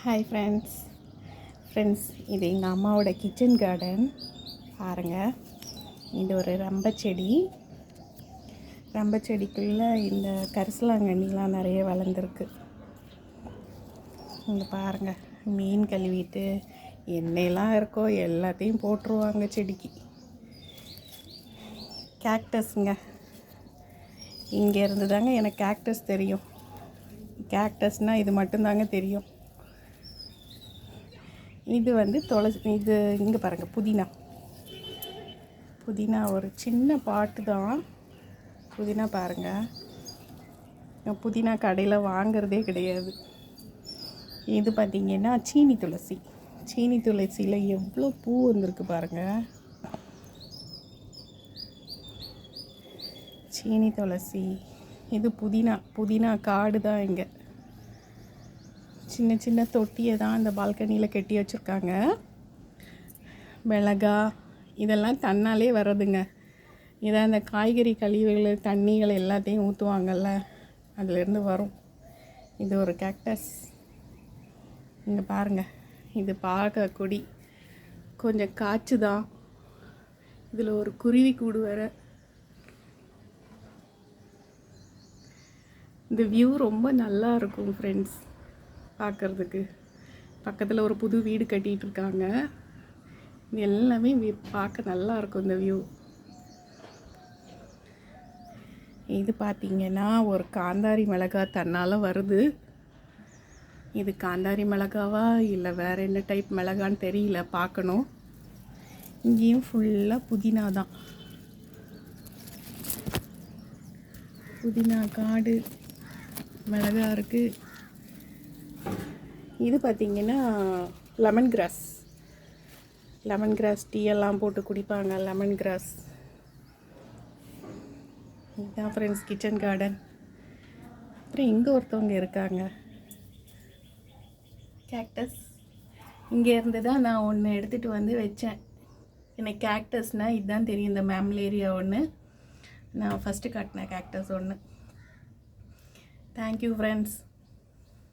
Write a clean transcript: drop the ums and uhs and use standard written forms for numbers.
Hi friends இது எங்கள் அம்மாவோட கிச்சன் கார்டன் பாருங்கள். இது ஒரு ரம்ப செடிக்குள்ளே இந்த கரிசலாங்கண்ணிலாம் நிறைய வளர்ந்துருக்கு. இங்கே பாருங்கள், மீன் கழுவிட்டு எண்ணெயெல்லாம் இருக்கோ எல்லாத்தையும் போட்டுருவாங்க செடிக்கு. கேக்டஸுங்க, இங்கே இருந்து தாங்க எனக்கு கேக்டஸ் தெரியும். கேக்டஸ்னால் இது மட்டும்தாங்க தெரியும். இது வந்து துளசி. இது இங்கே பாருங்கள், புதினா ஒரு சின்ன பாட்டு தான். புதினா பாருங்கள், புதினா கடையில் வாங்கிறதே கிடையாது. இது பார்த்திங்கன்னா சீனி துளசியில் எவ்வளோ பூ வந்திருக்கு பாருங்கள். சீனி துளசி. இது புதினா காடு தான். இங்கே சின்ன சின்ன தொட்டியை தான் இந்த பால்கனியில் கட்டி வச்சுருக்காங்க. மிளகா இதெல்லாம் தன்னாலே வர்றதுங்க. இதை அந்த காய்கறி கழிவுகள் தண்ணிகள் எல்லாத்தையும் ஊற்றுவாங்கள்ல, அதிலேருந்து வரும். இது ஒரு கேக்டஸ். இங்கே பாருங்கள், இது பார்க்க கொடி கொஞ்சம் காய்ச்சி தான். இதில் ஒரு குருவி கூடு வேறு. இந்த வியூ ரொம்ப நல்லா இருக்கும் ஃப்ரெண்ட்ஸ் பார்க்குறதுக்கு. பக்கத்தில் ஒரு புது வீடு கட்டிகிட்டு இருக்காங்க. இது எல்லாமே பார்க்க நல்லா இருக்கும் இந்த வியூ. இது பார்த்திங்கன்னா ஒரு காந்தாரி மிளகாய் தன்னால் வருது. இது காந்தாரி மிளகாவா இல்லை வேறு என்ன டைப் மிளகான்னு தெரியல, பார்க்கணும். இங்கேயும் ஃபுல்லாக புதினா தான். புதினா காடு, மிளகா இருக்குது. இது பார்த்திங்கன்னா லெமன் கிராஸ் டீ எல்லாம் போட்டு குடிப்பாங்க. Lemon grass. இதுதான் ஃப்ரெண்ட்ஸ் கிச்சன் கார்டன். அப்புறம் இங்கே ஒருத்தவங்க இருக்காங்க, கேக்டஸ். இங்கேருந்து தான் நான் ஒன்று எடுத்துகிட்டு வந்து வச்சேன். எனக்கு கேக்டஸ்னால் இதுதான் தெரியும். இந்த மேம்லேரியா ஒன்று நான் ஃபஸ்ட்டு காட்டினேன், கேக்டஸ் ஒன்று. Thank you friends.